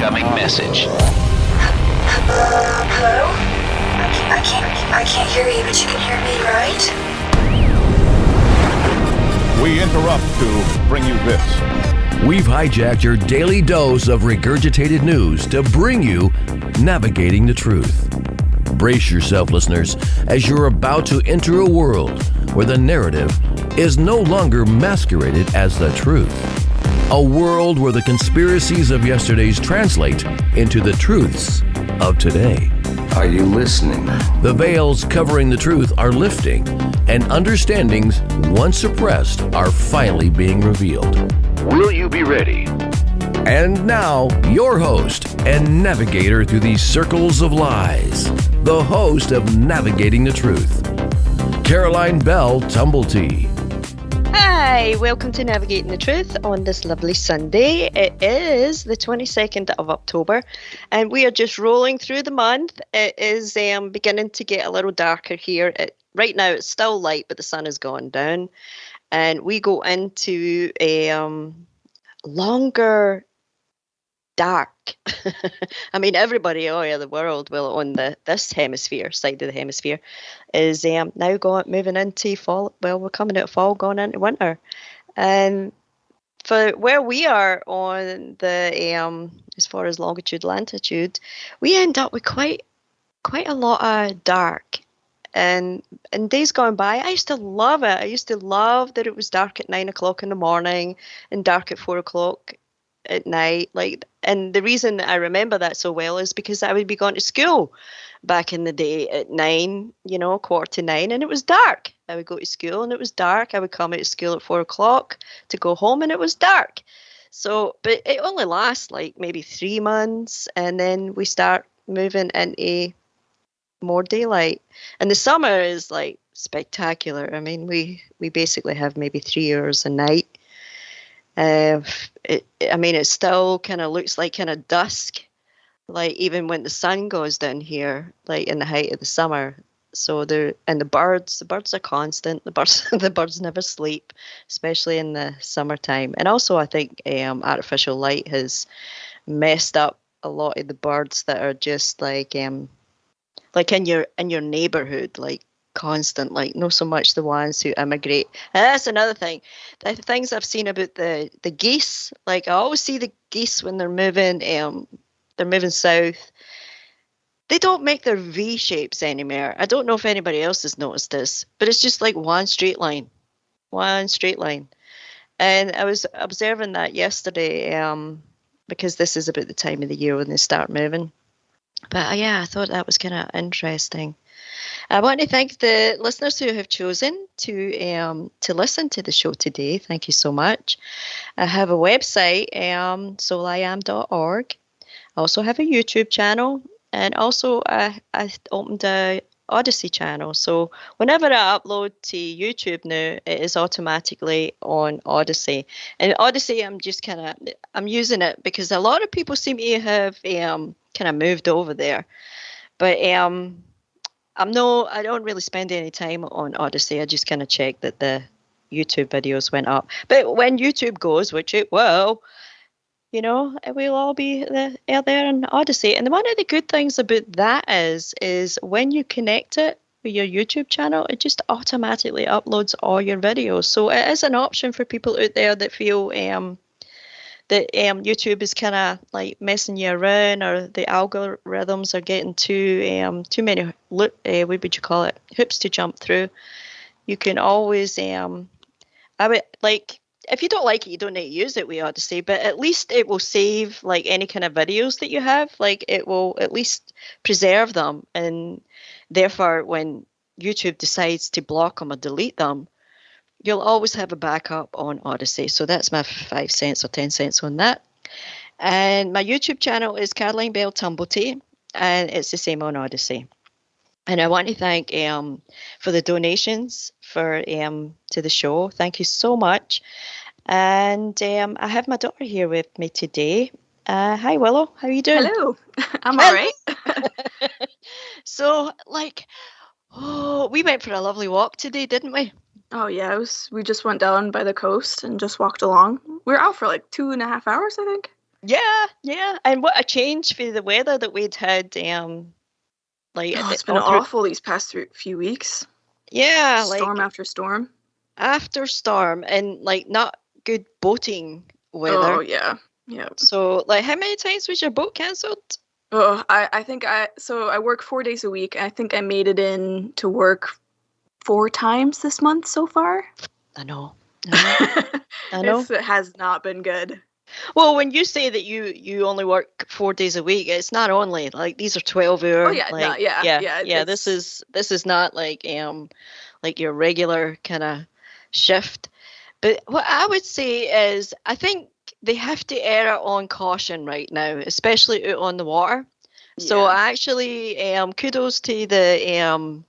incoming message. Hello? I can't hear you, but you can hear me, right? We interrupt to bring you this. We've hijacked your daily dose of regurgitated news to bring you Navigating the Truth. Brace yourself, listeners, as you're about to enter a world where the narrative is no longer masqueraded as the truth. A world where the conspiracies of yesterday's translate into the truths of today. Are you listening? The veils covering the truth are lifting, and understandings once suppressed are finally being revealed. Will you be ready? And now, your host and navigator through these circles of lies, the host of Navigating the Truth, Caroline Bell Tumblety. Hi, welcome to Navigating the Truth on this lovely Sunday. It is the 22nd of October, and we are just rolling through the month. It is beginning to get a little darker here. Right now, it's still light, but the sun has gone down, and we go into a longer dark. I mean, everybody all over the world, well, on this hemisphere, side of the hemisphere, is now moving into fall. Well, we're coming out of fall, going into winter, and for where we are on the as far as longitude, latitude, we end up with quite a lot of dark. And in days gone by, I used to love it. I used to love that it was dark at 9 o'clock in the morning and dark at 4 o'clock at night. And the reason I remember that so well is because I would be going to school back in the day at 9, 9:15, and it was dark. I would go to school and it was dark. I would come out of school at 4 o'clock to go home and it was dark. So, but it only lasts like maybe 3 months, and then we start moving into more daylight. And the summer is like spectacular. I mean, we basically have maybe 3 hours a night. It still kind of looks like kind of dusk, like even when the sun goes down here, like in the height of the summer. So the birds are constant. The birds never sleep, especially in the summertime. And also, I think artificial light has messed up a lot of the birds that are just like in your neighborhood, like constant, like not so much the ones who immigrate. And that's another thing. The things I've seen about the geese, like I always see the geese when they're moving south. They don't make their V shapes anymore. I don't know if anybody else has noticed this, but it's just like one straight line. And I was observing that yesterday, because this is about the time of the year when they start moving. But yeah, I thought that was kind of interesting. I want to thank the listeners who have chosen to listen to the show today. Thank you so much. I have a website, souliam.org. I also have a YouTube channel, and also I opened a Odyssey channel. So whenever I upload to YouTube now, it is automatically on Odyssey. And Odyssey, I'm using it because a lot of people seem to have kind of moved over there. But I don't really spend any time on Odyssey. I just kind of check that the YouTube videos went up. But when YouTube goes, which it will, it will all be out there on Odyssey. And one of the good things about that is when you connect it with your YouTube channel, it just automatically uploads all your videos. So it is an option for people out there that feel that YouTube is kind of like messing you around, or the algorithms are getting too many, what would you call it, hoops to jump through. You can always, I would like, if you don't like it, you don't need to use it with Odyssey, but at least it will save like any kind of videos that you have. Like it will at least preserve them, and therefore when YouTube decides to block them or delete them, you'll always have a backup on Odyssey. So that's my 5 cents or 10 cents on that. And my YouTube channel is Caroline Bell Tumblety, and it's the same on Odyssey. And I want to thank for the donations to the show. Thank you so much. And I have my daughter here with me today. Hi, Willow. How are you doing? Hello. I'm all right. So, we went for a lovely walk today, didn't we? Oh, yeah. We just went down by the coast and just walked along. We were out for like 2.5 hours, I think. Yeah. And what a change for the weather that we'd had. Like Oh, it's been all through. awful these past few weeks. Yeah, Storm like after storm. after storm and like not good boating Oh weather. yeah, yeah. So, like, how many times was your boat cancelled? Oh, I think I work 4 days a week. And I think I made it in to work 4 times this month so far. I know. I know. It has not been good. Well, when you say that you only work 4 days a week, it's not only like these are 12-hour. Oh yeah, no, Like yeah. This is not like your regular kind of shift. But what I would say is, I think they have to err on caution right now, especially out on the water. So Yeah. actually, kudos to the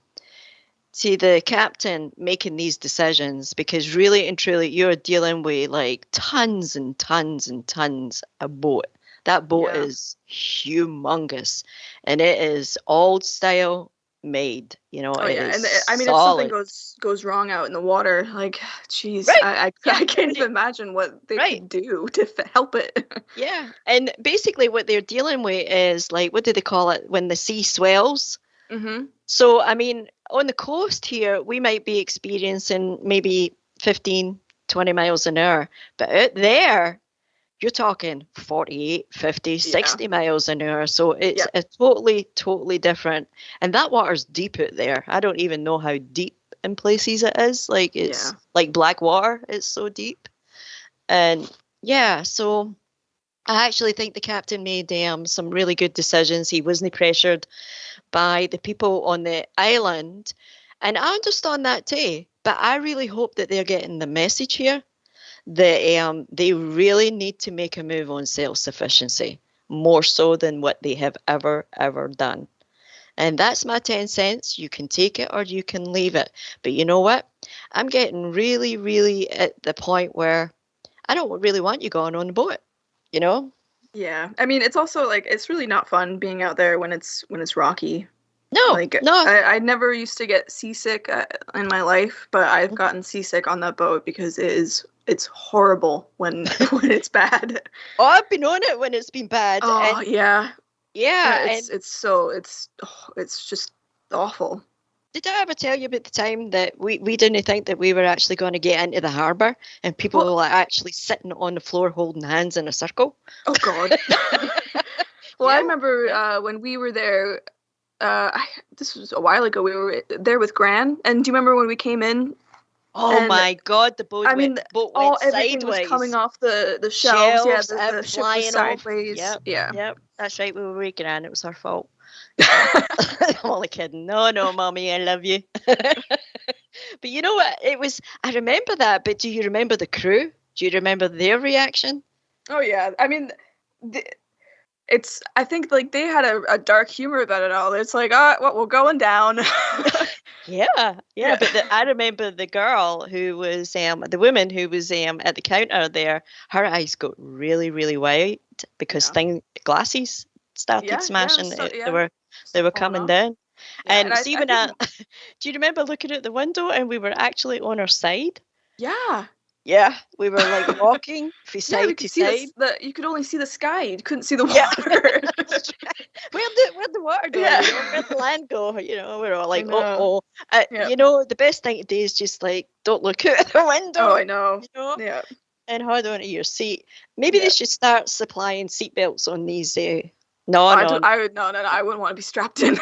captain making these decisions, because really and truly you're dealing with like tons and tons and tons of boat. That boat Yeah. is humongous, and it is old style made. Oh it yeah, is and I mean, if solid. something goes wrong out in the water, like, geez, Right. I Yeah. can't even imagine what they Right. could do to help it. Yeah, and basically what they're dealing with is like, what do they call it when the sea swells? Mm-hmm. So, I mean, on the coast here, we might be experiencing maybe 15, 20 miles an hour. But out there, you're talking 48, 50, 60 miles an hour. So it's a totally, totally different. And that water's deep out there. I don't even know how deep in places it is. Like, it's like black water. It's so deep. And yeah, so I actually think the captain made some really good decisions. He wasn't pressured by the people on the island. And I understand that too. But I really hope that they're getting the message here that they really need to make a move on self-sufficiency, more so than what they have ever done. And that's my 10 cents. You can take it or you can leave it. But you know what? I'm getting really, really at the point where I don't really want you going on the boat, you know? Yeah, I mean, it's also like, it's really not fun being out there when it's rocky. No, like, no. I never used to get seasick in my life, but I've gotten seasick on that boat because it's horrible when it's bad. Oh, I've been on it when it's been bad. Oh, and yeah. Yeah. It's just awful. Did I ever tell you about the time that we didn't think that we were actually going to get into the harbour and people were like actually sitting on the floor holding hands in a circle? Oh, God. Well, I remember when we were there, this was a while ago, we were there with Gran, and do you remember when we came in? Oh my God, the boat went everything sideways. was coming off the shelves. Yeah, the ship flying was sideways. Off. Yep, that's right, we were waking on, it was our fault. I'm only kidding. No, Mommy, I love you. But you know what? I remember that, but do you remember the crew? Do you remember their reaction? Oh, yeah. I mean, I think like they had a dark humor about it all. It's like, we're going down. Yeah. But I remember the girl who was, the woman who was at the counter there, her eyes got really, really white because glasses started smashing. They were coming down. And Stephen, do you remember looking out the window and we were actually on our side? Yeah. Yeah, we were like walking from side to side. You could only see the sky. You couldn't see the water. Where'd the water go? Yeah. Where'd the land go? We're all like, the best thing to do is just like, don't look out the window. Oh, I know. Yeah. And hold on to your seat. Maybe they should start supplying seatbelts on these. I wouldn't want to be strapped in.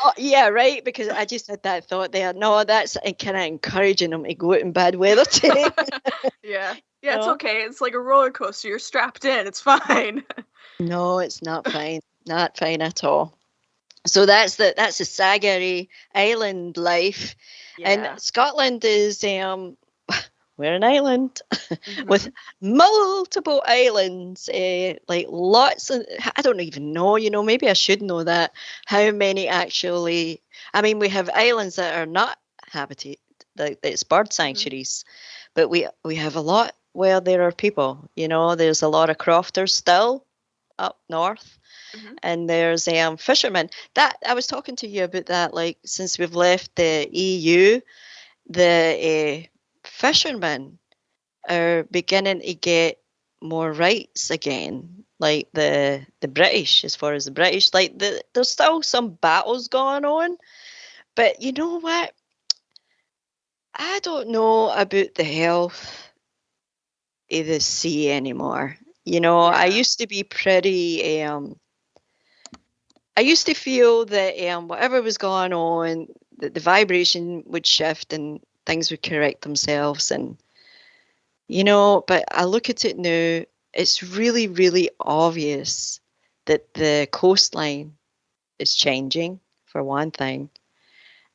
Oh, yeah, right. Because I just had that thought there. No, that's kind of encouraging them to go out in bad weather too. Yeah, it's okay. It's like a roller coaster. You're strapped in. It's fine. No, it's not fine. Not fine at all. So that's the Sagari Island life, and Scotland is we're an island with multiple islands, like lots of, I don't even know, maybe I should know that, how many actually, I mean, we have islands that are not habited, like it's bird sanctuaries, but we have a lot where there are people, there's a lot of crofters still up north, and there's fishermen. That I was talking to you about that, like since we've left the EU, the fishermen are beginning to get more rights again, like the British, as far as the British, like there's still some battles going on, but you know what? I don't know about the health of the sea anymore. You know, I Yeah. used to be pretty I used to feel that whatever was going on, that the vibration would shift and things would correct themselves. And, you know, but I look at it now, it's really, really obvious that the coastline is changing, for one thing,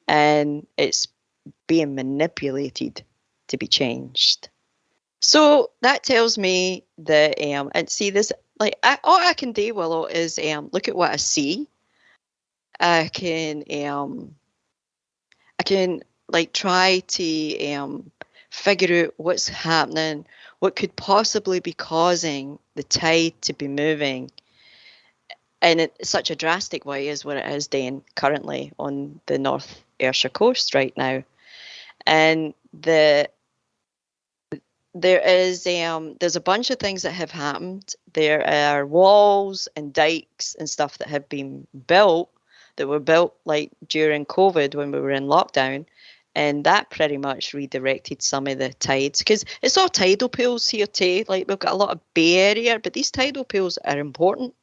and it's being manipulated to be changed. So that tells me that, and see this, like, all I can do, Willow, is look at what I see. I can I can like try to figure out what's happening, what could possibly be causing the tide to be moving in such a drastic way as what it is doing currently on the North Ayrshire coast right now. And there's a bunch of things that have happened. There are walls and dikes and stuff that have been built that were built like during COVID when we were in lockdown, and that pretty much redirected some of the tides because it's all tidal pools here too. Like we've got a lot of bay area, but these tidal pools are important.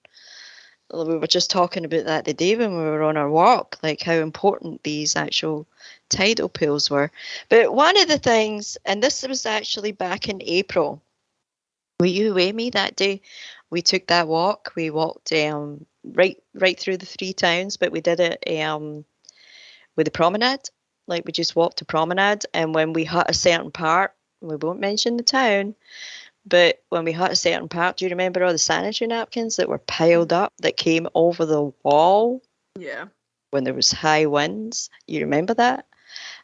We were just talking about that the day when we were on our walk, like how important these actual tidal pools were. But one of the things, and this was actually back in April, were you with me that day? We took that walk. We walked right through the three towns, but we did it with the promenade. Like we just walked the promenade, and when we hit a certain part, we won't mention the town, but when we hit a certain part, do you remember all the sanitary napkins that were piled up that came over the wall Yeah. when there was high winds? You remember that?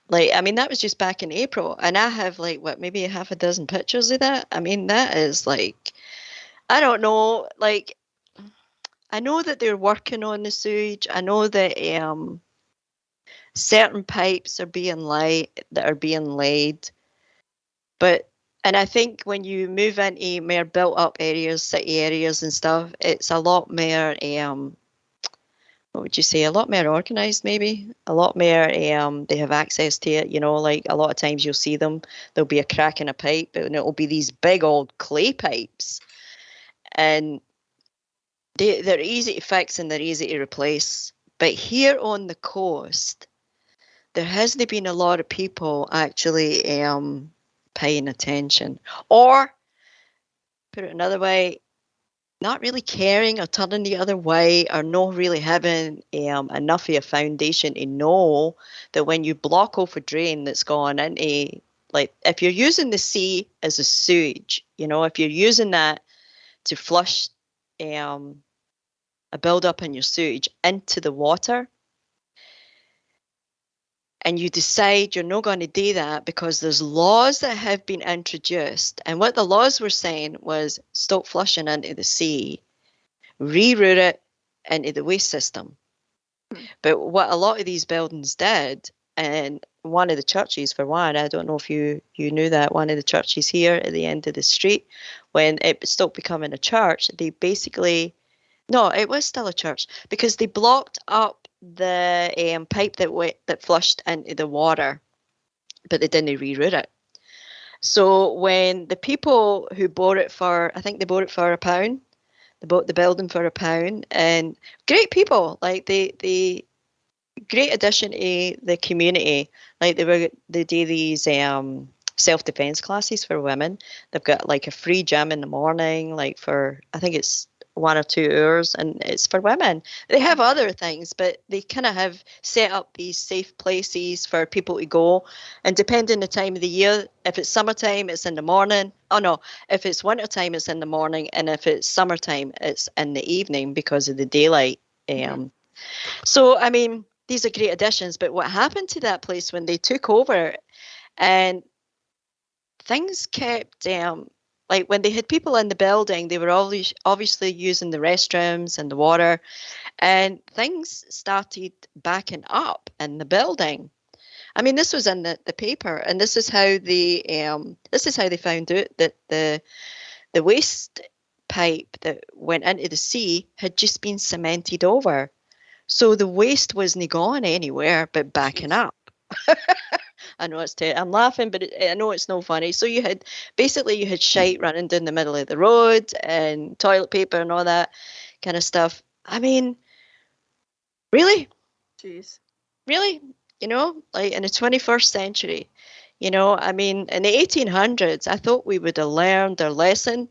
Like, I mean, that was just back in April, and I have like what, maybe a half a dozen pictures of that. I mean, that is like, I don't know, like, I know that they're working on the sewage. I know that certain pipes are being laid, but and I think when you move into more built up areas, city areas and stuff, it's a lot more what would you say, a lot more organized maybe, a lot more they have access to it, you know, like a lot of times you'll see them, there'll be a crack in a pipe and it'll be these big old clay pipes, and they're easy to fix and they're easy to replace. But here on the coast, there hasn't been a lot of people actually paying attention, or put it another way, not really caring or turning the other way, or not really having enough of a foundation to know that when you block off a drain that's gone into, like if you're using the sea as a sewage, you know, if you're using that to flush a build-up in your sewage into the water, and you decide you're not going to do that because there's laws that have been introduced. And what the laws were saying was stop flushing into the sea, reroute it into the waste system. But what a lot of these buildings did, and one of the churches, for one, I don't know if you knew that, one of the churches here at the end of the street, when it stopped becoming a church, they basically, no, it was still a church, because they blocked up the pipe that flushed into the water, but they didn't reroute it. So when the people who bought it for, I think they bought it for £1, they bought the building for £1, and great people, like they great addition to the community. Like they do these self-defense classes for women. They've got like a free gym in the morning, like for, I think it's 1 or 2 hours, and it's for women. They have other things, but they kind of have set up these safe places for people to go. And depending on the time of the year, if it's summertime, it's in the morning. Oh no, if it's wintertime, it's in the morning, and if it's summertime, it's in the evening because of the daylight. So I mean, these are great additions. But what happened to that place when they took over, and things kept like when they had people in the building, they were always obviously using the restrooms and the water, and things started backing up in the building. I mean, this was in the paper, and this is how they found out that the waste pipe that went into the sea had just been cemented over. So the waste wasn't going anywhere but backing Jeez. up. I know I'm laughing, but I know it's no funny. So you had shite running down the middle of the road and toilet paper and all that kind of stuff. I mean, really? Jeez. Really? Like in the 21st century, I mean, in the 1800s, I thought we would have learned our lesson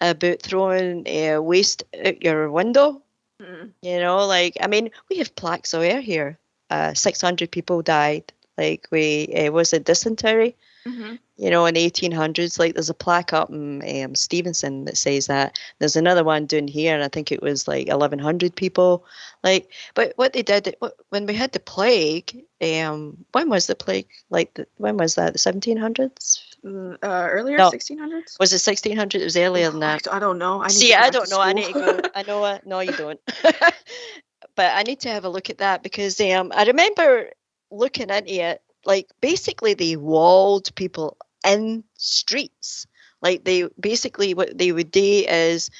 about throwing waste out your window. Mm. Like, I mean, we have plaques of air here. 600 people died. Like, was it dysentery? Mm-hmm. In the 1800s. Like, there's a plaque up in Stevenson that says that. There's another one down here, and I think it was like 1,100 people. Like, but what they did when we had the plague, when was the plague? Like, when was that? The 1700s? Earlier, No. 1600s? Was it 1600? It was earlier than that. I don't know. I don't know. I need to go. I know it. No, you don't. But I need to have a look at that because I remember looking into it. Like, basically, they walled people in streets. Like, what they would do is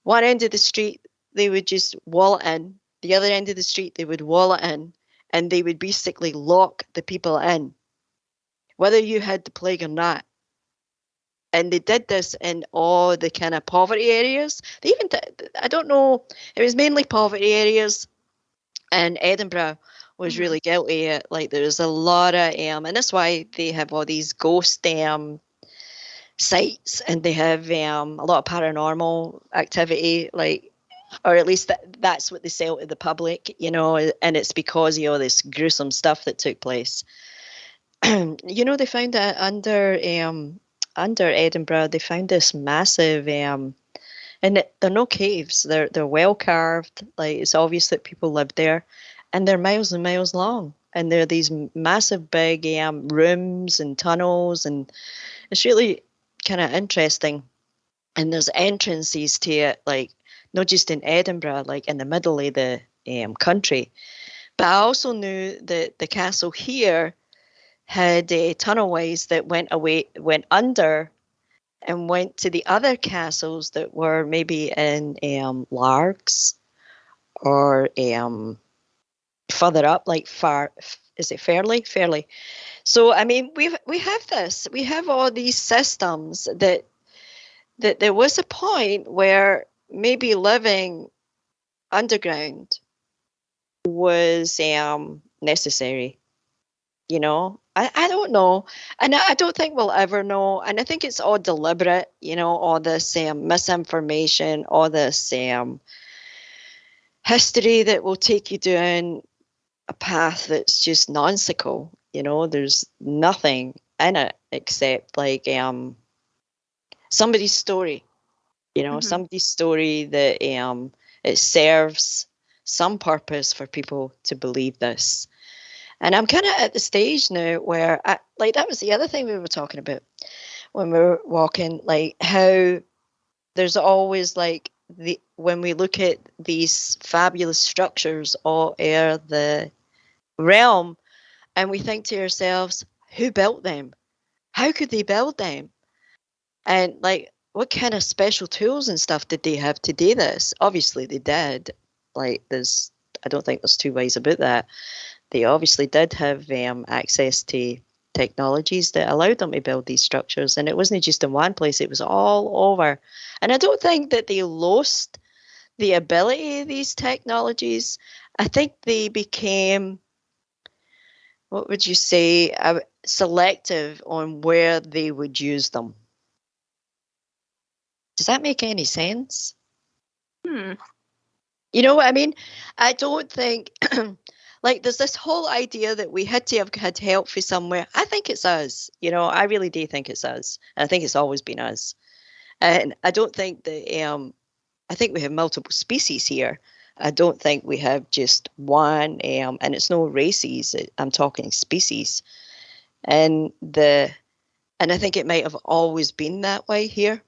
one end of the street, they would just wall it in. The other end of the street, they would wall it in. And they would basically lock the people in, whether you had the plague or not. And they did this in all the kind of poverty areas. They even I don't know, it was mainly poverty areas. And Edinburgh was really guilty. Like, there's a lot of, and that's why they have all these ghost sites, and they have a lot of paranormal activity, like, or at least that's what they sell to the public, and it's because of all this gruesome stuff that took place. They found that under Edinburgh, they found this massive, and they're no caves. They're well carved. Like, it's obvious that people lived there, and they're miles and miles long. And they're these massive, big rooms and tunnels, and it's really kind of interesting. And there's entrances to it, like not just in Edinburgh, like in the middle of the country. But I also knew that the castle here had tunnelways that went under and went to the other castles that were maybe in Largs or further up, like is it Fairley? Fairley. So, I mean, we have this. We have all these systems that there was a point where maybe living underground was necessary. I don't know. And I don't think we'll ever know. And I think it's all deliberate, all this misinformation, all this history that will take you down a path that's just nonsensical. There's nothing in it except like somebody's story. Somebody's story that it serves some purpose for people to believe this. And I'm kind of at the stage now where, that was the other thing we were talking about when we were walking, like how there's always when we look at these fabulous structures all air the realm, and we think to ourselves, who built them? How could they build them? And what kind of special tools and stuff did they have to do this? Obviously they did. I don't think there's two ways about that. They obviously did have access to technologies that allowed them to build these structures. And it wasn't just in one place, it was all over. And I don't think that they lost the ability of these technologies. I think they became, what would you say, selective on where they would use them. Does that make any sense? You know what I mean? I don't think, there's this whole idea that we had to have had help from somewhere. I think it's us. I really do think it's us. And I think it's always been us. And I don't think that, I think we have multiple species here. I don't think we have just one, and it's no races. I'm talking species. And I think it might have always been that way here,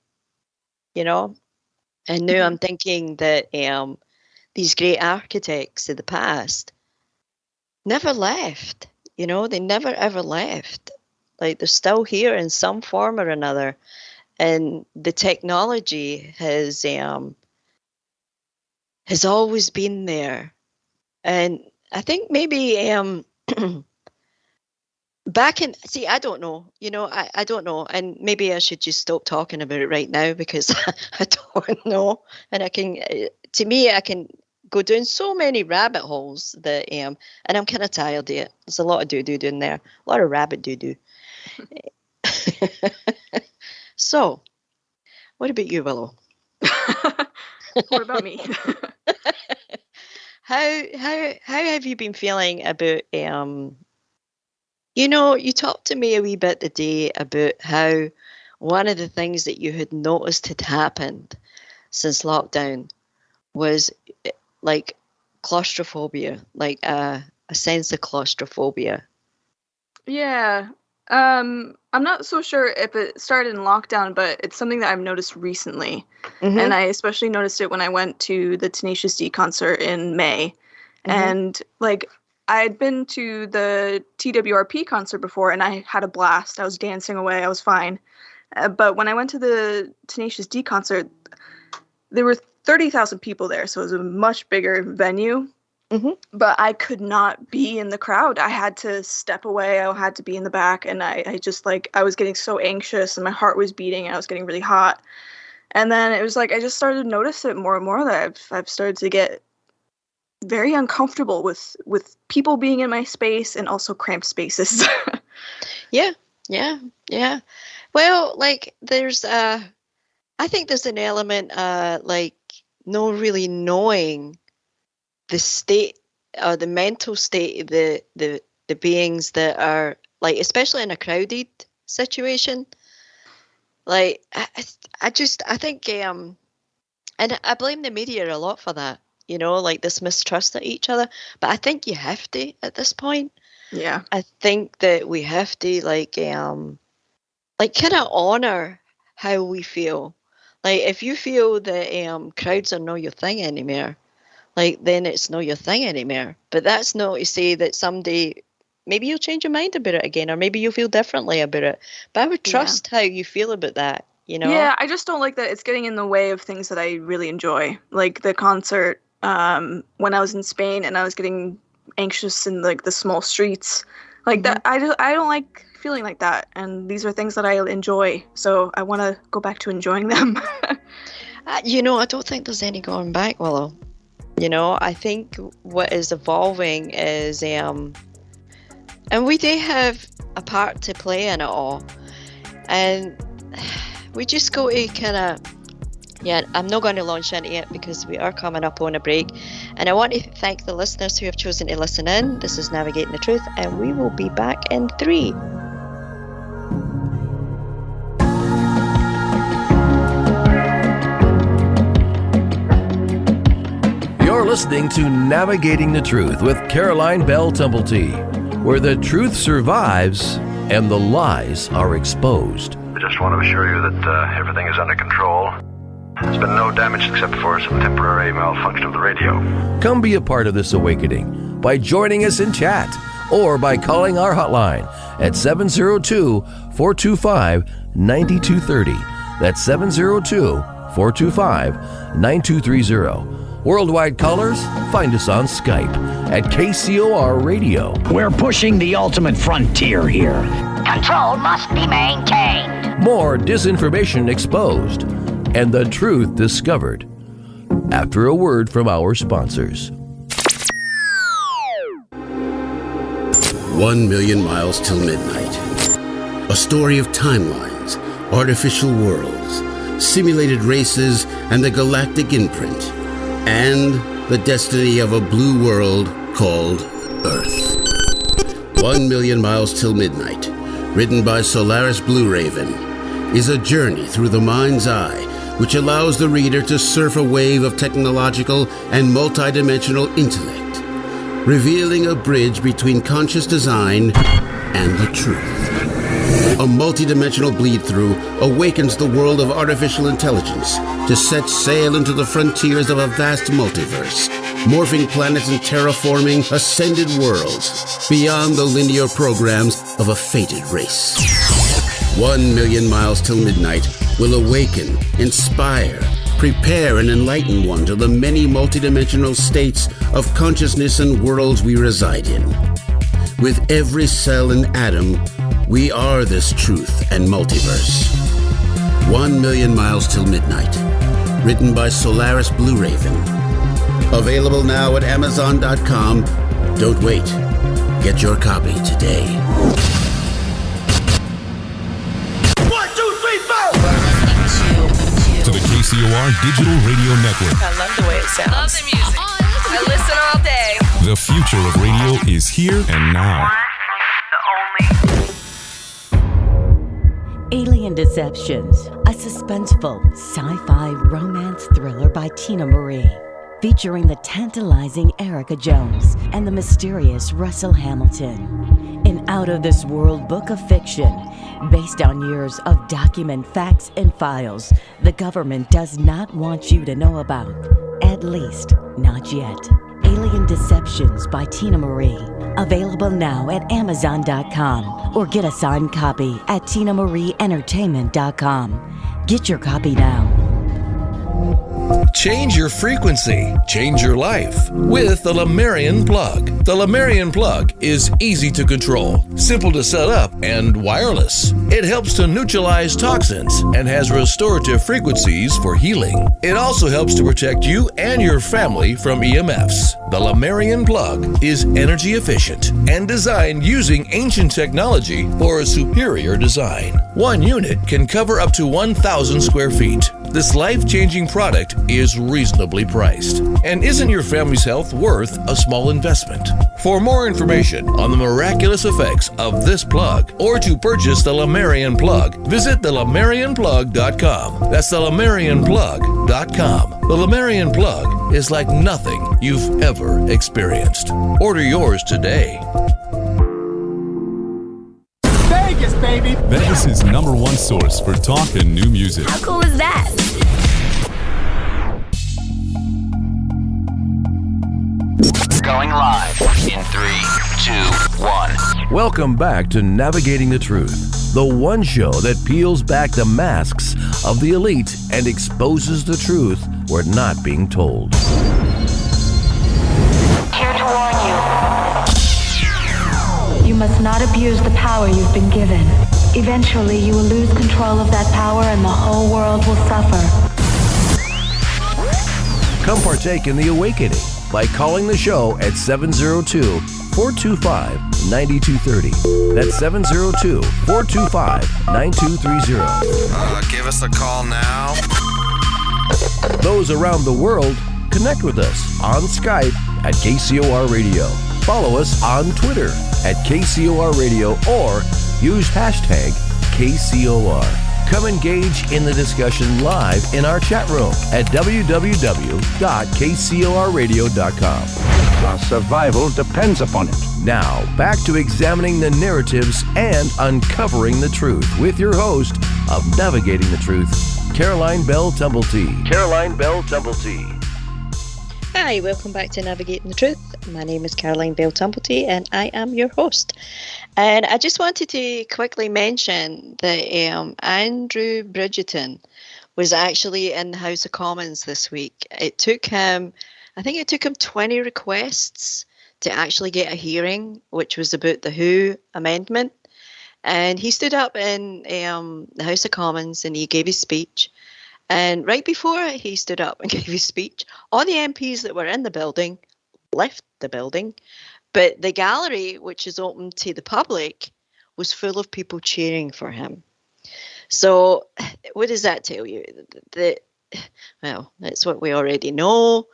And now I'm thinking that these great architects of the past never left. They never ever left. They're still here in some form or another. and the technology has always been there. And I think maybe I don't know, I don't know. And maybe I should just stop talking about it right now because I don't know. And I can go down so many rabbit holes that, and I'm kind of tired of it. There's a lot of doo-doo in there, a lot of rabbit doo-doo. So, what about you, Willow? What about me? How have you been feeling about you talked to me a wee bit today about how one of the things that you had noticed had happened since lockdown was like claustrophobia, like a sense of claustrophobia. Yeah. I'm not so sure if it started in lockdown, but it's something that I've noticed recently. Mm-hmm. And I especially noticed it when I went to the Tenacious D concert in May. Mm-hmm. And like I had been to the TWRP concert before and I had a blast. I was dancing away. I was fine. But when I went to the Tenacious D concert, there were 30,000 people there. So it was a much bigger venue. Mm-hmm. But I could not be in the crowd. I had to step away. I had to be in the back. And I just I was getting so anxious and my heart was beating and I was getting really hot. And then it was like, I just started to notice it more and more that I've started to get very uncomfortable with people being in my space and also cramped spaces. Yeah. Well, like there's, I think there's an element, like no really knowing the state or the mental state of the beings that are like, especially in a crowded situation. Like I think and I blame the media a lot for that, like this mistrust of each other. But I think you have to at this point. Yeah. I think that we have to like kind of honor how we feel. Like if you feel that crowds are not your thing anymore, like then it's not your thing anymore. But that's not to say that someday maybe you'll change your mind about it again, or maybe you'll feel differently about it. But I would trust how you feel about that, Yeah, I just don't like that it's getting in the way of things that I really enjoy. Like the concert when I was in Spain and I was getting anxious in like the small streets. Like that I don't like feeling like that. And these are things that I enjoy. So I want to go back to enjoying them. I don't think there's any going back, Willow. I think what is evolving is, and we do have a part to play in it all. And we just go to kind of, I'm not going to launch into it because we are coming up on a break. And I want to thank the listeners who have chosen to listen in. This is Navigating the Truth, and we will be back in 3. You're listening to Navigating the Truth with Caroline Bell Tumblety, where the truth survives and the lies are exposed. I just want to assure you that everything is under control. There's been no damage except for some temporary malfunction of the radio. Come be a part of this awakening by joining us in chat or by calling our hotline at 702-425-9230. That's 702-425-9230. Worldwide callers, find us on Skype at KCOR Radio. We're pushing the ultimate frontier here. Control must be maintained. More disinformation exposed and the truth discovered. After a word from our sponsors. 1 million miles till midnight. A story of timelines, artificial worlds, simulated races, and the galactic imprint. And the destiny of a blue world called Earth. 1 million miles till midnight, written by Solaris Blue Raven, is a journey through the mind's eye which allows the reader to surf a wave of technological and multidimensional intellect, revealing a bridge between conscious design and the truth. A multidimensional bleed-through awakens the world of artificial intelligence to set sail into the frontiers of a vast multiverse, morphing planets and terraforming ascended worlds beyond the linear programs of a fated race. 1 million miles till midnight will awaken, inspire, prepare, and enlighten one to the many multidimensional states of consciousness and worlds we reside in. With every cell and atom, we are this truth and multiverse. 1 Million Miles Till Midnight. Written by Solaris Blue Raven. Available now at Amazon.com. Don't wait. Get your copy today. 1, 2, 3, 4! To the KCOR Digital Radio Network. I love the way it sounds. Love the music. I listen all day. The future of radio is here and now. Alien Deceptions, a suspenseful sci-fi romance thriller by Tina Marie, featuring the tantalizing Erica Jones and the mysterious Russell Hamilton. An out-of-this-world book of fiction based on years of document facts and files the government does not want you to know about, at least not yet. Alien Deceptions by Tina Marie. Available now at Amazon.com or get a signed copy at TinaMarieEntertainment.com. Get your copy now. Change your frequency, change your life with the Lemurian Plug. The Lemurian Plug is easy to control, simple to set up, and wireless. It helps to neutralize toxins and has restorative frequencies for healing. It also helps to protect you and your family from EMFs. The Lemurian Plug is energy efficient and designed using ancient technology for a superior design. One unit can cover up to 1,000 square feet. This life-changing product is reasonably priced. And isn't your family's health worth a small investment? For more information on the miraculous effects of this plug or to purchase the Lemurian Plug, visit thelemurianplug.com. That's thelemurianplug.com. The Lemurian Plug is like nothing you've ever experienced. Order yours today. Vegas, baby! Vegas' #1 source for talk and new music. How cool is that? Going live in 3, 2, 1. Welcome back to Navigating the Truth, the one show that peels back the masks of the elite and exposes the truth we're not being told. Here to warn you. You must not abuse the power you've been given. Eventually, you will lose control of that power and the whole world will suffer. Come partake in the awakening by calling the show at 702-425-9230. That's 702-425-9230. Give us a call now. Those around the world, connect with us on Skype at KCOR Radio. Follow us on Twitter at KCOR Radio or use hashtag KCOR. Come engage in the discussion live in our chat room at www.kcorradio.com. Our survival depends upon it. Now, back to examining the narratives and uncovering the truth with your host of Navigating the Truth, Caroline Bell Tumblety. Caroline Bell Tumblety. Hi, welcome back to Navigating the Truth. My name is Caroline Bell Tumblety and I am your host. And I just wanted to quickly mention that Andrew Bridgerton was actually in the House of Commons this week. I think it took him 20 requests to actually get a hearing, which was about the WHO amendment. And he stood up in the House of Commons and he gave his speech. And right before he stood up and gave his speech, all the MPs that were in the building left the building, but the gallery, which is open to the public, was full of people cheering for him. So what does that tell you? Well, that's what we already know.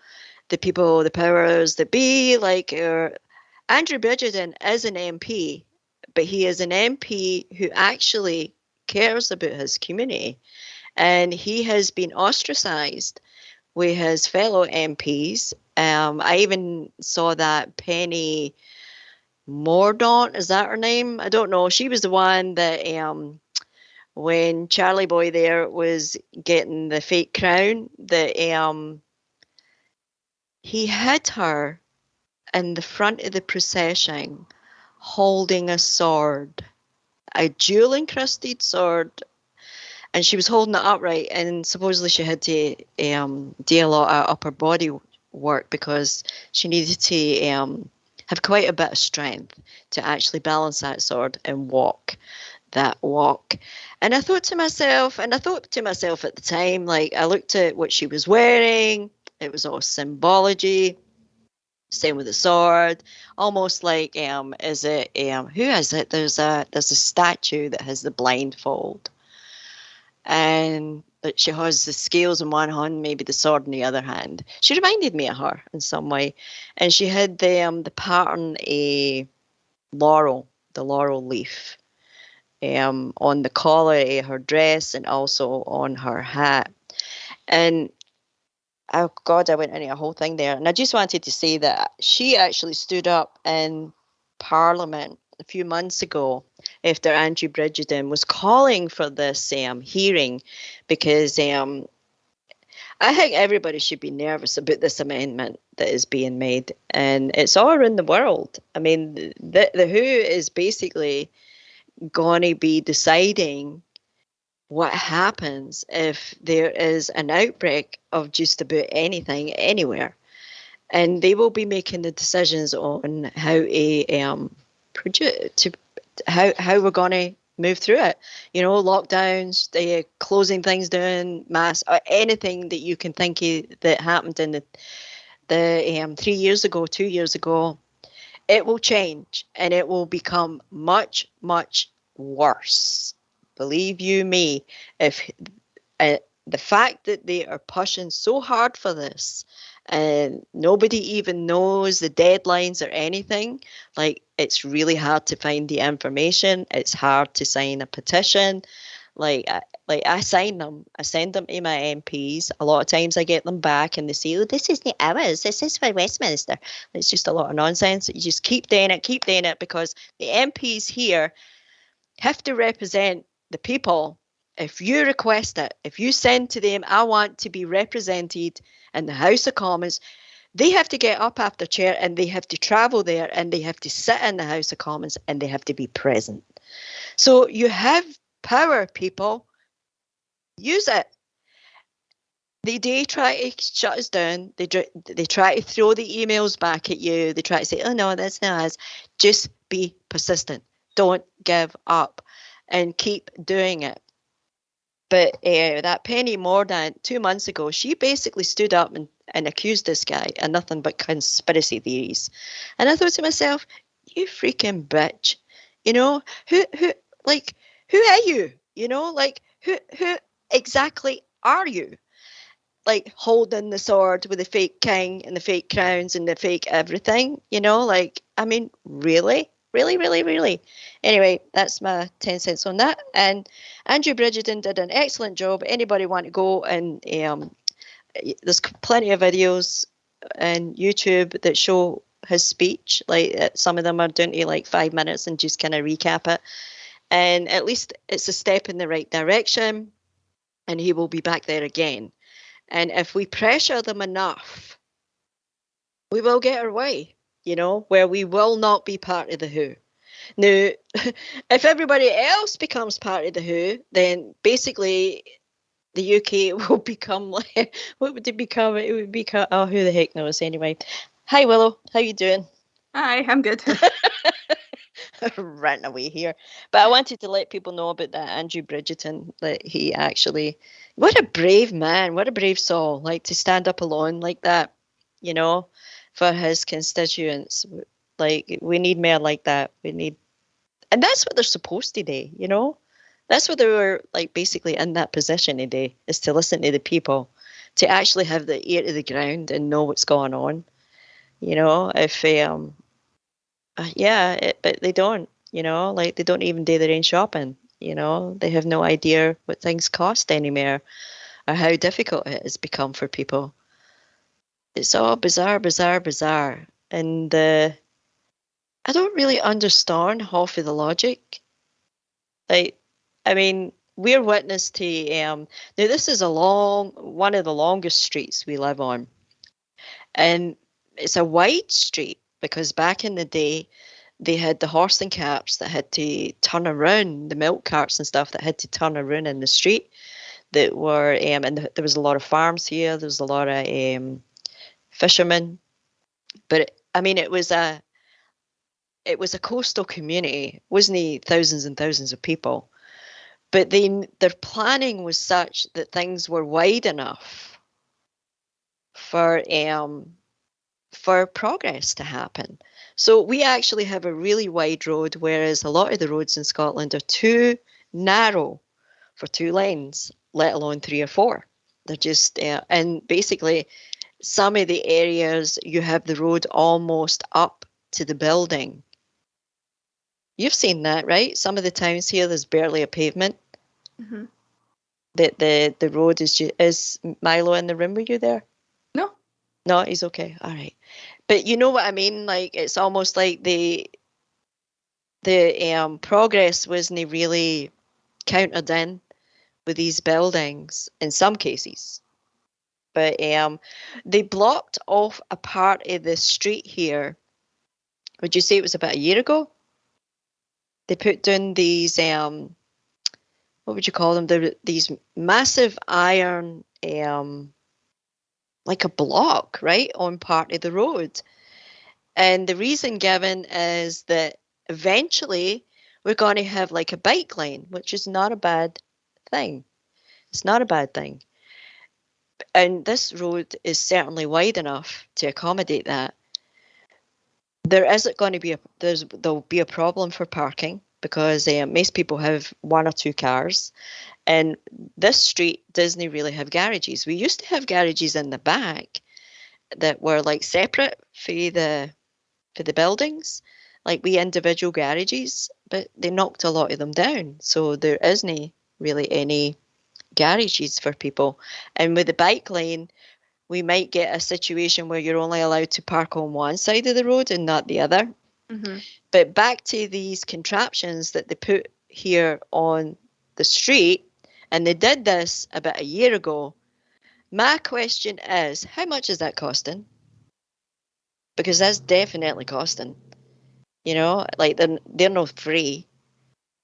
The people, the powers that be, like Andrew Bridgerton is an MP, but he is an MP who actually cares about his community. And he has been ostracized with his fellow MPs. I even saw that Penny Mordaunt, is that her name? I don't know. She was the one that when Charlie Boy there was getting the fake crown, that he hid her in the front of the procession holding a sword, a jewel encrusted sword. and she was holding it upright, and supposedly she had to do a lot of upper body work because she needed to have quite a bit of strength to actually balance that sword and walk that walk. And I thought to myself at the time, like, I looked at what she was wearing, it was all symbology. Same with the sword, almost like is it who is it? There's a statue that has the blindfold, and that she has the scales in one hand, maybe the sword in the other hand. She reminded me of her in some way, and she had the pattern a laurel, the laurel leaf, on the collar of her dress and also on her hat. And oh God, I went into a whole thing there. And I just wanted to say that she actually stood up in Parliament a few months ago after Andrew Bridgerton was calling for this hearing, because I think everybody should be nervous about this amendment that is being made. And it's all around the world. I mean, the WHO is basically going to be deciding what happens if there is an outbreak of just about anything anywhere, and they will be making the decisions on how how we're going to move through it. You know, lockdowns, closing things down, mass, anything that you can think of that happened in the 3 years ago, 2 years ago. It will change, and it will become much, much worse. Believe you me, if the fact that they are pushing so hard for this and nobody even knows the deadlines or anything, like, it's really hard to find the information. It's hard to sign a petition. Like I sign them, I send them to my MPs. A lot of times I get them back and they say, oh, this isn't ours, this is for Westminster. It's just a lot of nonsense. You just keep doing it, because the MPs here have to represent the people. If you request it, if you send to them, I want to be represented in the House of Commons, they have to get up off their chair and they have to travel there and they have to sit in the House of Commons and they have to be present. So you have power, people. Use it. They do try to shut us down. They try to throw the emails back at you. They try to say, oh no, that's not us. Just be persistent. Don't give up and keep doing it. But that Penny Mordaunt 2 months ago, she basically stood up and accused this guy of nothing but conspiracy theories. And I thought to myself, you freaking bitch. You know, who are you? You know, like, who exactly are you? Like, holding the sword with the fake king and the fake crowns and the fake everything, you know, like, I mean, really? Really, really, really. Anyway, that's my 10 cents on that. And Andrew Bridgerton did an excellent job. Anybody want to go and there's plenty of videos on YouTube that show his speech. Like, some of them are down to like 5 minutes and just kind of recap it. And at least it's a step in the right direction. And he will be back there again. And if we pressure them enough, we will get our way. You know, where we will not be part of the WHO. Now, if everybody else becomes part of the WHO, then basically the UK will become like, what would it become? It would become, oh, who the heck knows anyway. Hi, Willow. How you doing? Hi, I'm good. Ranting away here. But I wanted to let people know about that Andrew Bridgerton, that he actually, what a brave man, what a brave soul, like, to stand up alone like that, you know, for his constituents. Like, we need more like that. And that's what they're supposed to do, you know? That's what they were, like, basically in that position today, is to listen to the people, to actually have the ear to the ground and know what's going on. You know, if, but they don't, you know, like, they don't even do their own shopping, you know? They have no idea what things cost anymore or how difficult it has become for people. It's all bizarre. And I don't really understand half of the logic. Like, I mean, we're witness to, now this is one of the longest streets we live on. And it's a wide street because back in the day, They had the horse and caps that had to turn around, the milk carts and stuff that had to turn around in the street. That were and there was a lot of farms here. There was a lot of fishermen, but I mean, it was a coastal community. It wasn't thousands and thousands of people, but their planning was such that things were wide enough for progress to happen. So we actually have a really wide road, whereas a lot of the roads in Scotland are too narrow for 2 lanes, let alone 3 or 4. They're just, and basically some of the areas you have the road almost up to the building. You've seen that, right? Some of the towns here, there's barely a pavement. Mm-hmm. The road is Milo in the room? Were you there? No, he's okay. All right. But you know what I mean? Like, it's almost like the progress wasn't really counted in with these buildings in some cases. But they blocked off a part of the street here. Would you say it was about a year ago? They put down these, what would you call them? These massive iron, like a block, right, on part of the road. And the reason given is that eventually we're going to have like a bike lane, which is not a bad thing. It's not a bad thing. And this road is certainly wide enough to accommodate that. There isn't going to be there'll be a problem for parking because most people have 1 or 2 cars. And this street doesn't really have garages. We used to have garages in the back that were like separate for the buildings, like we individual garages, but they knocked a lot of them down. So there isn't really any garages for people. And with the bike lane, we might get a situation where you're only allowed to park on one side of the road and not the other. Mm-hmm. But back to these contraptions that they put here on the street, and they did this about a year ago. My question is, how much is that costing? Because that's definitely costing. You know, like they're not free.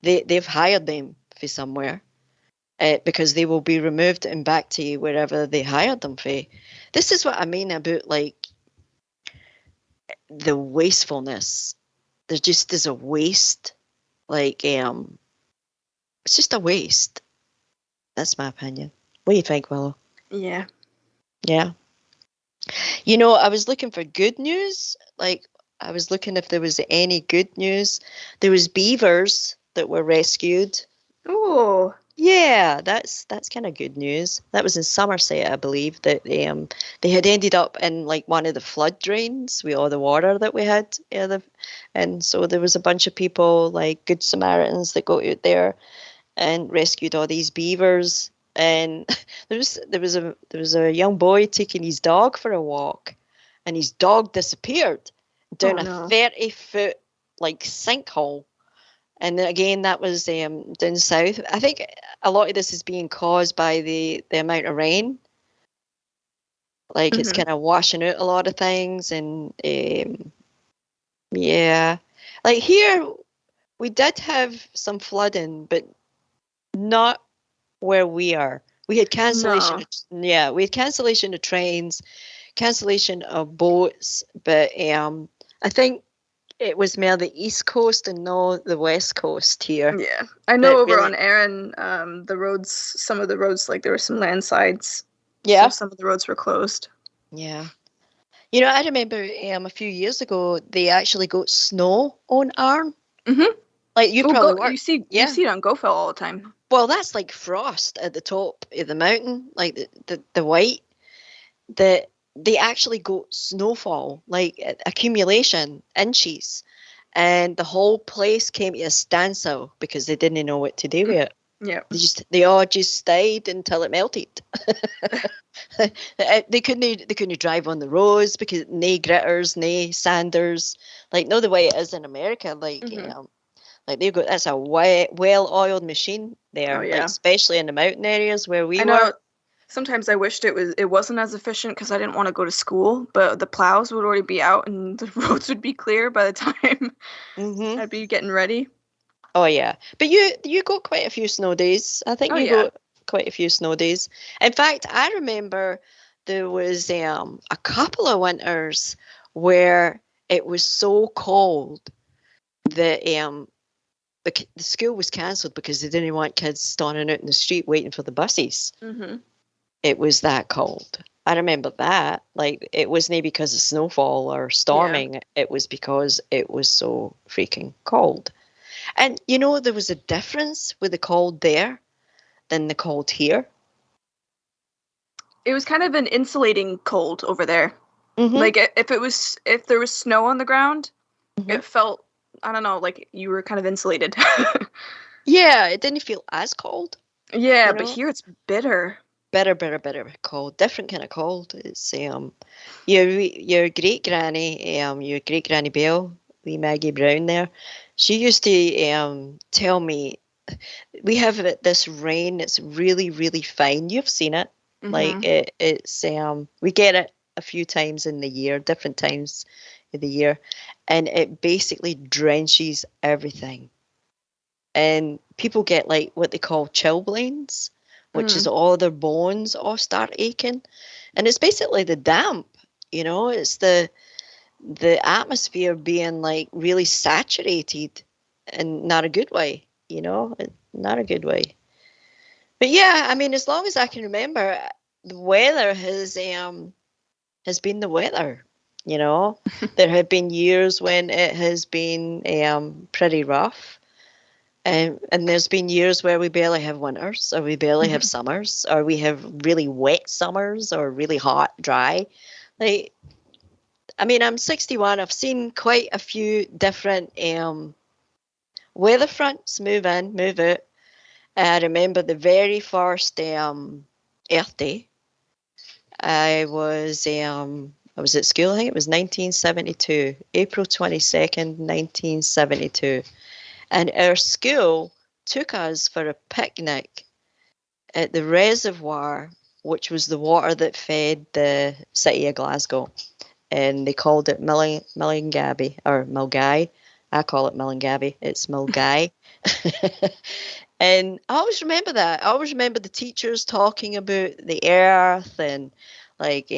They've hired them for somewhere because they will be removed and back to wherever they hired them for. This is what I mean about like the wastefulness. There just is a waste. Like it's just a waste. That's my opinion. What do you think, Willow? Yeah. Yeah. You know, I was looking for good news. Like, I was looking if there was any good news. There was beavers that were rescued. Oh. Yeah, that's kind of good news. That was in Somerset, I believe, that they had ended up in like one of the flood drains with all the water that we had. And so there was a bunch of people, like Good Samaritans, that go out there and rescued all these beavers. And there was a young boy taking his dog for a walk, and his dog disappeared down a 30-foot like sinkhole. And again, that was down south. I think a lot of this is being caused by the amount of rain. Like it's kind of washing out a lot of things, and yeah, like here we did have some flooding, but not where we are. We had cancellation. No. Yeah, we had cancellation of trains, cancellation of boats, but I think it was more the East Coast and not the West Coast here. Yeah, I know over really, on Erin, the roads, some of the roads, like there were some landslides. Yeah. So some of the roads were closed. Yeah. You know, I remember a few years ago, they actually got snow on Arn. Mm-hmm. Like you probably work. You see it on GoFell all the time. Well, that's like frost at the top of the mountain, like the white. They actually got snowfall, like accumulation, inches, and the whole place came to a standstill because they didn't know what to do with it. Yeah, they all just stayed until it melted. They couldn't drive on the roads because no gritters, no sanders, like no the way it is in America. Like like they've got that's a well-oiled machine there, oh, yeah. like, especially in the mountain areas where we I know. were. Sometimes I wished it wasn't as efficient because I didn't want to go to school, but the plows would already be out and the roads would be clear by the time I'd be getting ready. Oh yeah, but you got quite a few snow days. I think you got quite a few snow days. In fact, I remember there was a couple of winters where it was so cold that the school was cancelled because they didn't want kids standing out in the street waiting for the buses. Mm-hmm. It was that cold. I remember that. Like, it wasn't because of snowfall or storming. Yeah. It was because it was so freaking cold. And, there was a difference with the cold there than the cold here. It was kind of an insulating cold over there. Mm-hmm. Like, if there was snow on the ground, it felt, I don't know, like you were kind of insulated. Yeah, it didn't feel as cold. Yeah, but here it's bitter. Bitter cold. Different kind of cold. It's your great granny Belle, wee Maggie Brown there. She used to tell me we have this rain that's really, really fine. You've seen it. Mm-hmm. Like it's we get it a few times in the year, different times of the year, and it basically drenches everything. And people get like what they call chilblains, which is all their bones all start aching. And it's basically the damp, it's the atmosphere being like really saturated and not a good way, not a good way. But yeah, I mean, as long as I can remember, the weather has been the weather, There have been years when it has been pretty rough. And there's been years where we barely have winters, or we barely have summers, or we have really wet summers, or really hot, dry. Like, I mean, I'm 61. I've seen quite a few different weather fronts move in, move out. I remember the very first Earth Day. I was at school. I think it was 1972, April 22nd, 1972. And our school took us for a picnic at the reservoir, which was the water that fed the city of Glasgow. And they called it Mullingaby, or Milgai. I call it Mullingaby. It's Milgai. And I always remember that. I always remember the teachers talking about the earth and like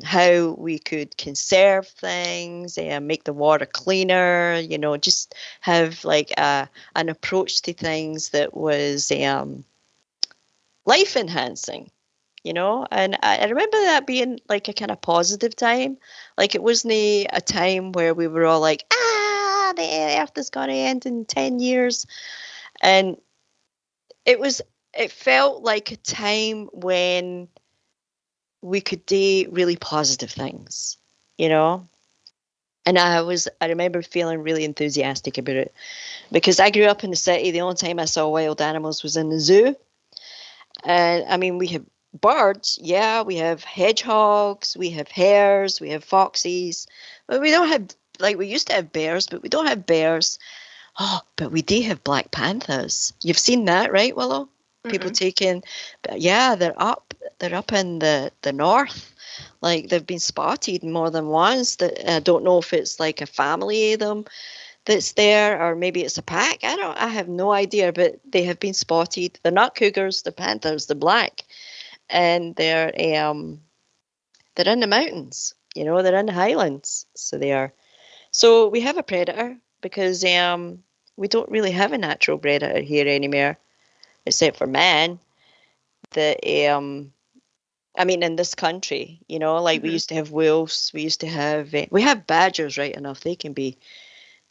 how we could conserve things and make the water cleaner, just have like an approach to things that was life enhancing, and I remember that being like a kind of positive time. Like, it wasn't a time where we were all like, the earth is going to end in 10 years. And it felt like a time when we could do really positive things, And I remember feeling really enthusiastic about it because I grew up in the city. The only time I saw wild animals was in the zoo. And I mean, we have birds. Yeah, we have hedgehogs, we have hares, we have foxes. But we don't have, like, we used to have bears, but we don't have bears. Oh, but we do have black panthers. You've seen that, right, Willow? People taking, yeah, they're up in the north. Like, they've been spotted more than once. That I don't know if it's like a family of them that's there, or maybe it's a pack. I have no idea, but they have been spotted. They're not cougars, they're panthers, they're black. And they're in the mountains, they're in the highlands. So they are. So we have a predator because we don't really have a natural predator here anymore, except for man. I mean, in this country, like we used to have wolves, we have badgers, right enough. They can be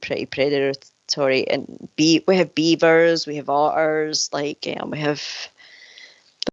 pretty predatory, and we have beavers, we have otters, like we have